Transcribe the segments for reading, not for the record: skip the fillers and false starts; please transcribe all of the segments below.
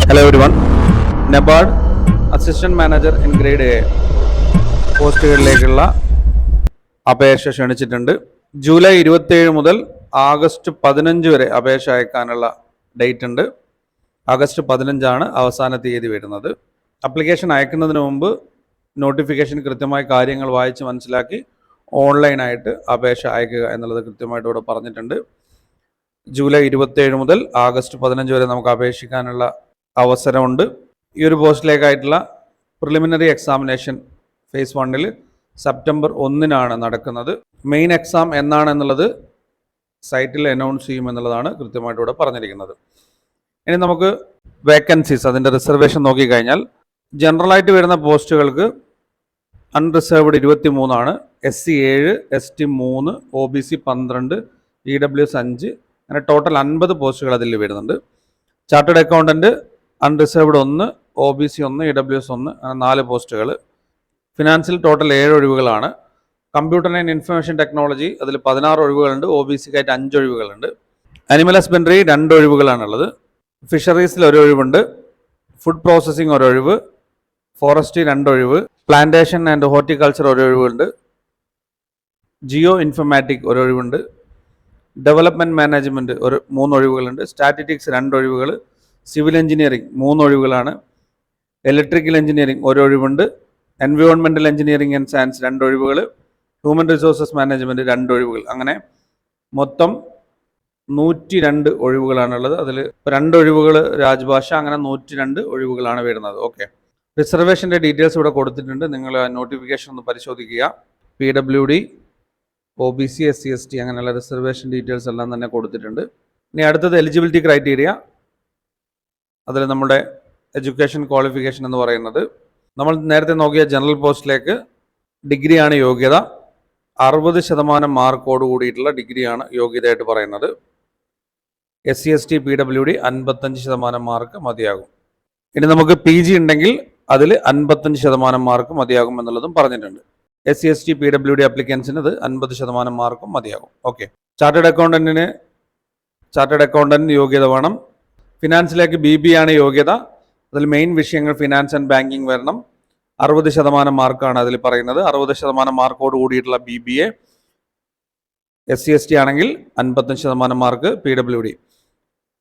Hello everyone. NABARD assistant manager in grade A പോസ്റ്റുകളിലേക്കുള്ള അപേക്ഷ ക്ഷണിച്ചിട്ടുണ്ട്. ജൂലൈ 27 മുതൽ ആഗസ്റ്റ് 15 വരെ അപേക്ഷ അയക്കാനുള്ള ഡേറ്റ് ഉണ്ട്. ആഗസ്റ്റ് 15 അവസാന തീയതി വരുന്നത്. അപ്ലിക്കേഷൻ അയക്കുന്നതിന് മുമ്പ് നോട്ടിഫിക്കേഷൻ കൃത്യമായി കാര്യങ്ങൾ വായിച്ച് മനസ്സിലാക്കി ഓൺലൈനായിട്ട് അപേക്ഷ അയക്കുക എന്നുള്ളത് കൃത്യമായിട്ട് ഇവിടെ പറഞ്ഞിട്ടുണ്ട്. ജൂലൈ 27 മുതൽ ആഗസ്റ്റ് 15 വരെ നമുക്ക് അപേക്ഷിക്കാനുള്ള അവസരമുണ്ട്. ഈ ഒരു പോസ്റ്റിലേക്കായിട്ടുള്ള പ്രിലിമിനറി എക്സാമിനേഷൻ ഫേസ് 1 സെപ്റ്റംബർ 1 നടക്കുന്നത്. മെയിൻ എക്സാം എന്നാണെന്നുള്ളത് സൈറ്റിൽ അനൗൺസ് ചെയ്യുമെന്നുള്ളതാണ് കൃത്യമായിട്ട് ഇവിടെ പറഞ്ഞിരിക്കുന്നത്. ഇനി നമുക്ക് വേക്കൻസീസ്, അതിൻ്റെ റിസർവേഷൻ നോക്കിക്കഴിഞ്ഞാൽ ജനറലായിട്ട് വരുന്ന പോസ്റ്റുകൾക്ക് unreserved 23, SC 7, ST 3, OBC 12, EWS 5, അങ്ങനെ ടോട്ടൽ 50 പോസ്റ്റുകൾ അതിൽ വരുന്നുണ്ട്. Chartered accountant unreserved 1, OBC 1, EWS 1, അങ്ങനെ 4 പോസ്റ്റുകൾ. ഫിനാൻസിൽ ടോട്ടൽ 7 ഒഴിവുകളാണ്. കമ്പ്യൂട്ടർ ആൻഡ് ഇൻഫർമേഷൻ ടെക്നോളജി അതിൽ 16 ഒഴിവുകളുണ്ട്. OBCക്കായിട്ട് 5 ഒഴിവുകളുണ്ട്. Animal husbandry 2 ഒഴിവുകളാണുള്ളത്. ഫിഷറീസിൽ 1 ഒഴിവുണ്ട്. ഫുഡ് പ്രോസസ്സിംഗ് 1 ഒഴിവ്. ഫോറസ്ട്രി 2 ഒഴിവ്. പ്ലാന്റേഷൻ ആൻഡ് ഹോർട്ടിക്കൾച്ചർ 1 ഒഴിവുണ്ട്. ജിയോ ഇൻഫർമാറ്റിക് 1 ഒഴിവുണ്ട്. Development management 3 ഒഴിവുകളുണ്ട്. സ്റ്റാറ്റിറ്റിക്സ് 2 ഒഴിവുകൾ. സിവിൽ എഞ്ചിനീയറിംഗ് 3 ഒഴിവുകളാണ്. ഇലക്ട്രിക്കൽ എഞ്ചിനീയറിംഗ് 1 ഒഴിവുണ്ട്. എൻവയോൺമെൻറ്റൽ എഞ്ചിനീയറിംഗ് ആൻഡ് സയൻസ് 2 ഒഴിവുകൾ. ഹ്യൂമൻ റിസോഴ്സസ് മാനേജ്മെൻറ്റ് 2 ഒഴിവുകൾ. അങ്ങനെ മൊത്തം 102 ഒഴിവുകളാണുള്ളത്. അതിൽ 2 ഒഴിവുകൾ രാജ്ഭാഷ, അങ്ങനെ 102 ഒഴിവുകളാണ് വരുന്നത്. ഓക്കെ, റിസർവേഷൻ്റെ ഡീറ്റെയിൽസ് ഇവിടെ കൊടുത്തിട്ടുണ്ട്. നിങ്ങൾ നോട്ടിഫിക്കേഷൻ ഒന്ന് പരിശോധിക്കുക. PWD, OBC, SC, ST അങ്ങനെയുള്ള റിസർവേഷൻ ഡീറ്റെയിൽസ് എല്ലാം തന്നെ കൊടുത്തിട്ടുണ്ട്. ഇനി അടുത്തത് എലിജിബിലിറ്റി ക്രൈറ്റീരിയ. അതിൽ നമ്മുടെ എഡ്യൂക്കേഷൻ ക്വാളിഫിക്കേഷൻ എന്ന് പറയുന്നത്, നമ്മൾ നേരത്തെ നോക്കിയ ജനറൽ പോസ്റ്റിലേക്ക് ഡിഗ്രിയാണ് യോഗ്യത. 60% മാർക്കോട് കൂടിയിട്ടുള്ള ഡിഗ്രിയാണ് യോഗ്യതയായിട്ട് പറയുന്നത്. SC, ST, PWD 55% മാർക്ക് മതിയാകും. ഇനി നമുക്ക് PG ഉണ്ടെങ്കിൽ അതിൽ 55% മാർക്ക് മതിയാകും എന്നുള്ളതും പറഞ്ഞിട്ടുണ്ട്. SC, ST, PWD അപ്ലിക്കൻസിന് ഇത് 50% മാർക്കും മതിയാകും. ഓക്കെ, ചാർട്ടേഡ് അക്കൗണ്ടൻറ്റ് യോഗ്യത വേണം. ഫിനാൻസിലേക്ക് BB ആണ് യോഗ്യത. അതിൽ മെയിൻ വിഷയങ്ങൾ ഫിനാൻസ് ആൻഡ് ബാങ്കിങ് വരണം. 60% മാർക്കാണ് അതിൽ പറയുന്നത്. 60% മാർക്കോട് കൂടിയിട്ടുള്ള BBA. SC, ST ആണെങ്കിൽ 55% മാർക്ക്. PWD.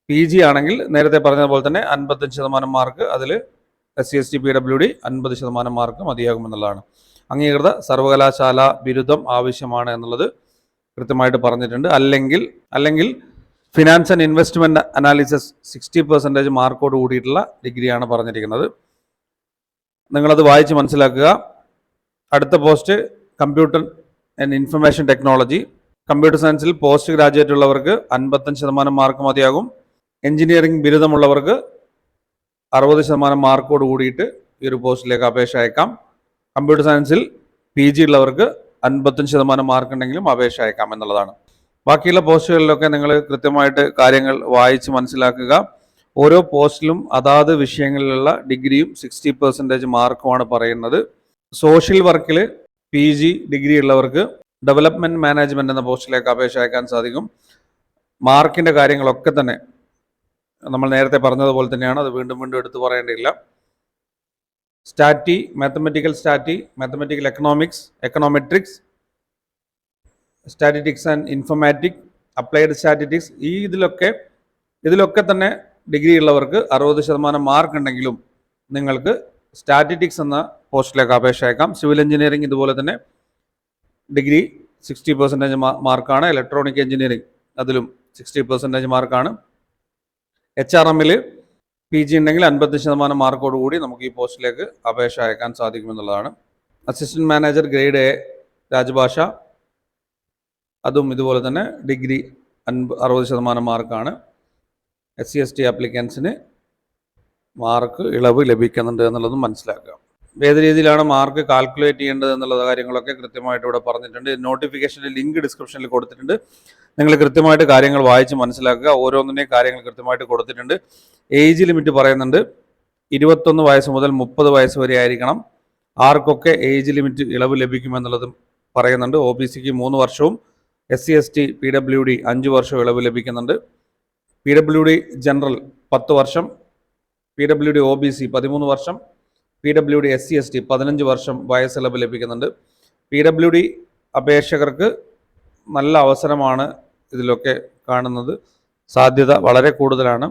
PG ആണെങ്കിൽ നേരത്തെ പറഞ്ഞതുപോലെ തന്നെ 55% മാർക്ക്. അതിൽ SC, ST, PWD 50% മാർക്ക് മതിയാകുമെന്നുള്ളതാണ്. അംഗീകൃത സർവകലാശാല ബിരുദം ആവശ്യമാണ് എന്നുള്ളത് കൃത്യമായിട്ട് പറഞ്ഞിട്ടുണ്ട്. അല്ലെങ്കിൽ ഫിനാൻസ് ആൻഡ് ഇൻവെസ്റ്റ്മെൻറ്റ് അനാലിസിസ് 60% മാർക്കോട് കൂടിയിട്ടുള്ള ഡിഗ്രിയാണ് പറഞ്ഞിരിക്കുന്നത്. നിങ്ങളത് വായിച്ച് മനസ്സിലാക്കുക. അടുത്ത post computer and information technology. Computer സയൻസിൽ പോസ്റ്റ് ഗ്രാജുവേറ്റ് ഉള്ളവർക്ക് 55% മാർക്ക് മതിയാകും. എഞ്ചിനീയറിംഗ് ബിരുദമുള്ളവർക്ക് 60% മാർക്കോട് കൂടിയിട്ട് ഈ ഒരു പോസ്റ്റിലേക്ക് അപേക്ഷ അയക്കാം. കമ്പ്യൂട്ടർ സയൻസിൽ PG ഉള്ളവർക്ക് 55% മാർക്ക് ഉണ്ടെങ്കിലും അപേക്ഷ അയക്കാം എന്നുള്ളതാണ്. ബാക്കിയുള്ള പോസ്റ്റുകളിലൊക്കെ നിങ്ങൾ കൃത്യമായിട്ട് കാര്യങ്ങൾ വായിച്ച് മനസ്സിലാക്കുക. ഓരോ പോസ്റ്റിലും അതാത് വിഷയങ്ങളിലുള്ള ഡിഗ്രിയും 60% മാർക്കുമാണ് പറയുന്നത്. സോഷ്യൽ വർക്കിൽ PG ഡിഗ്രി ഉള്ളവർക്ക് ഡെവലപ്മെൻറ്റ് മാനേജ്മെൻറ്റ് എന്ന പോസ്റ്റിലേക്ക് അപേക്ഷ അയക്കാൻ സാധിക്കും. മാർക്കിൻ്റെ കാര്യങ്ങളൊക്കെ തന്നെ നമ്മൾ നേരത്തെ പറഞ്ഞതുപോലെ തന്നെയാണ്. അത് വീണ്ടും എടുത്ത് പറയേണ്ടിയില്ല. Mathematical economics, econometrics, statistics and informatic, applied statistics, ഇതിലൊക്കെ തന്നെ ഡിഗ്രി ഉള്ളവർക്ക് 60% മാർക്ക് ഉണ്ടെങ്കിലും നിങ്ങൾക്ക് സ്റ്റാറ്റിറ്റിക്സ് എന്ന പോസ്റ്റിലേക്ക് അപേക്ഷ അയക്കാം. സിവിൽ എഞ്ചിനീയറിംഗ് ഇതുപോലെ തന്നെ ഡിഗ്രി 60% മാർക്കാണ്. ഇലക്ട്രോണിക് എഞ്ചിനീയറിംഗ് അതിലും 60% മാർക്കാണ്. HRMൽ PG ഉണ്ടെങ്കിൽ 50% മാർക്കോട് കൂടി നമുക്ക് ഈ പോസ്റ്റിലേക്ക് അപേക്ഷ അയക്കാൻ സാധിക്കുമെന്നുള്ളതാണ്. Assistant manager grade A Rajbhasha, അതും ഇതുപോലെ തന്നെ ഡിഗ്രി 60% മാർക്കാണ്. SC, ST അപ്ലിക്കൻസിന് മാർക്ക് ഇളവ് ലഭിക്കുന്നുണ്ട് എന്നുള്ളതും മനസ്സിലാക്കുക. ഏത് രീതിയിലാണ് മാർക്ക് കാൽക്കുലേറ്റ് ചെയ്യേണ്ടത് എന്നുള്ള കാര്യങ്ങളൊക്കെ കൃത്യമായിട്ട് ഇവിടെ പറഞ്ഞിട്ടുണ്ട്. നോട്ടിഫിക്കേഷൻ്റെ ലിങ്ക് ഡിസ്ക്രിപ്ഷനിൽ കൊടുത്തിട്ടുണ്ട്. നിങ്ങൾ കൃത്യമായിട്ട് കാര്യങ്ങൾ വായിച്ച് മനസ്സിലാക്കുക. ഓരോന്നിൻ്റെയും കാര്യങ്ങൾ കൃത്യമായിട്ട് കൊടുത്തിട്ടുണ്ട്. ഏജ് ലിമിറ്റ് പറയുന്നുണ്ട്. 21 വയസ്സ് മുതൽ 30 വയസ്സ് വരെ ആയിരിക്കണം. ആർക്കൊക്കെ ഏജ് ലിമിറ്റ് ഇളവ് ലഭിക്കുമെന്നുള്ളതും പറയുന്നുണ്ട്. OBCക്ക് 3 വർഷവും SC, ST, PWD 5 വർഷവും ഇളവ് ലഭിക്കുന്നുണ്ട്. PWD ജനറൽ 10 വർഷം, PWD OBC 13 വർഷം, PWD SC/ST 15 വർഷം വയസ്സിളവ് ലഭിക്കുന്നുണ്ട്. PWD അപേക്ഷകർക്ക് നല്ല അവസരമാണ് ഇതിലൊക്കെ കാണുന്നത്. സാധ്യത വളരെ കൂടുതലാണ്.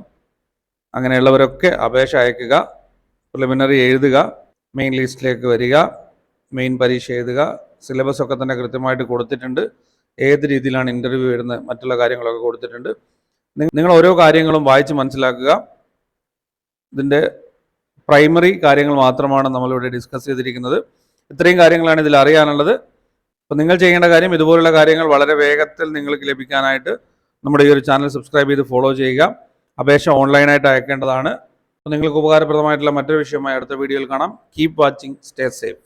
അങ്ങനെയുള്ളവരൊക്കെ അപേക്ഷ അയക്കുക, പ്രിലിമിനറി എഴുതുക, മെയിൻ ലിസ്റ്റിലേക്ക് വരിക, മെയിൻ പരീക്ഷ എഴുതുക. സിലബസ് ഒക്കെ തന്നെ കൃത്യമായിട്ട് കൊടുത്തിട്ടുണ്ട്. ഏത് രീതിയിലാണ് ഇൻ്റർവ്യൂ വരുന്നത്, മറ്റുള്ള കാര്യങ്ങളൊക്കെ കൊടുത്തിട്ടുണ്ട്. നിങ്ങൾ ഓരോ കാര്യങ്ങളും വായിച്ച് മനസ്സിലാക്കുക. ഇതിൻ്റെ പ്രൈമറി കാര്യങ്ങൾ മാത്രമാണ് നമ്മളിവിടെ ഡിസ്കസ് ചെയ്തിരിക്കുന്നത്. ഇത്രയും കാര്യങ്ങളാണ് ഇതിൽ അറിയാനുള്ളത്. അപ്പോൾ നിങ്ങൾ ചെയ്യേണ്ട കാര്യം, ഇതുപോലുള്ള കാര്യങ്ങൾ വളരെ വേഗത്തിൽ നിങ്ങൾക്ക് ലഭിക്കാനായിട്ട് നമ്മുടെ ഈ ഒരു ചാനൽ സബ്സ്ക്രൈബ് ചെയ്ത് ഫോളോ ചെയ്യുക. അപേക്ഷ ഓൺലൈനായിട്ട് അയക്കേണ്ടതാണ്. അപ്പോൾ നിങ്ങൾക്ക് ഉപകാരപ്രദമായിട്ടുള്ള മറ്റൊരു വിഷയമായി അടുത്ത വീഡിയോയിൽ കാണാം. Keep watching, stay safe.